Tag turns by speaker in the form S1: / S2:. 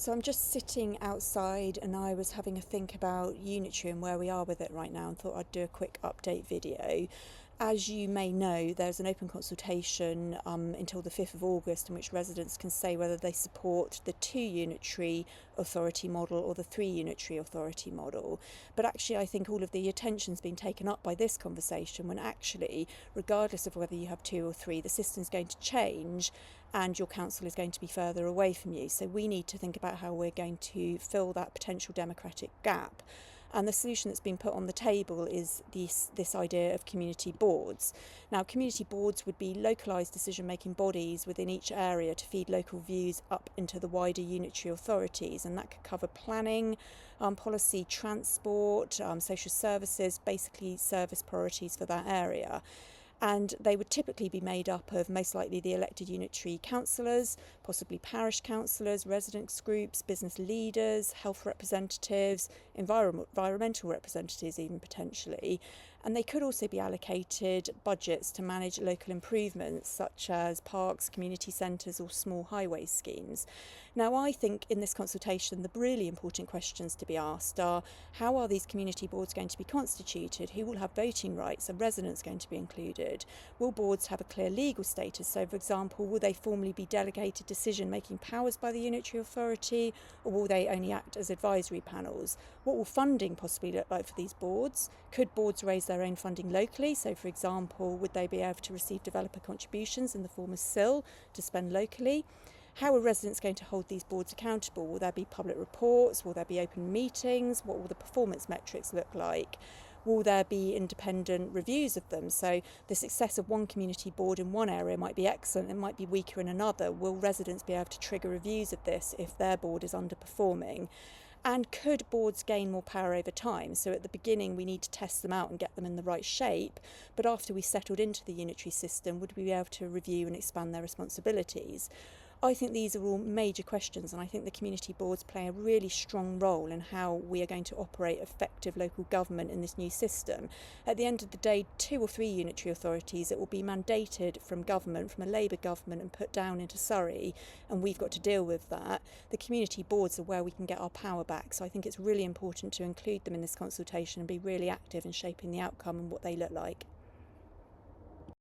S1: So I'm just sitting outside and I was having a think about unitary and where we are with it right now, and thought I'd do a quick update video. As you may know, there's an open consultation until the 5th of August in which residents can say whether they support the 2 unitary authority model or the 3 unitary authority model. But actually I think all of the attention's been taken up by this conversation, when actually, regardless of whether you have 2 or 3, the system's going to change and your council is going to be further away from you. So we need to think about how we're going to fill that potential democratic gap. And the solution that's been put on the table is this idea of community boards. Now, community boards would be localised decision-making bodies within each area to feed local views up into the wider unitary authorities, and that could cover planning, policy, transport, social services, basically service priorities for that area. And they would typically be made up of most likely the elected unitary councillors, possibly parish councillors, residents groups, business leaders, health representatives, environmental representatives even potentially. And they could also be allocated budgets to manage local improvements such as parks, community centres or small highway schemes. Now I think in this consultation the really important questions to be asked are: how are these community boards going to be constituted? Who will have voting rights? Are residents going to be included? Will boards have a clear legal status? So, for example, will they formally be delegated decision-making powers by the unitary authority, or will they only act as advisory panels? What will funding possibly look like for these boards? Could boards raise their own funding locally? So, for example, would they be able to receive developer contributions in the form of SIL to spend locally? How are residents going to hold these boards accountable? Will there be public reports? Will there be open meetings? What will the performance metrics look like? Will there be independent reviews of them? So the success of one community board in one area might be excellent, it might be weaker in another. Will residents be able to trigger reviews of this if their board is underperforming? And could boards gain more power over time? So at the beginning we need to test them out and get them in the right shape, but after we settled into the unitary system, would we be able to review and expand their responsibilities? I think these are all major questions, and I think the community boards play a really strong role in how we are going to operate effective local government in this new system. At the end of the day, 2 or 3 unitary authorities, it will be mandated from government, from a Labour government, and put down into Surrey, and we've got to deal with that. The community boards are where we can get our power back, so I think it's really important to include them in this consultation and be really active in shaping the outcome and what they look like.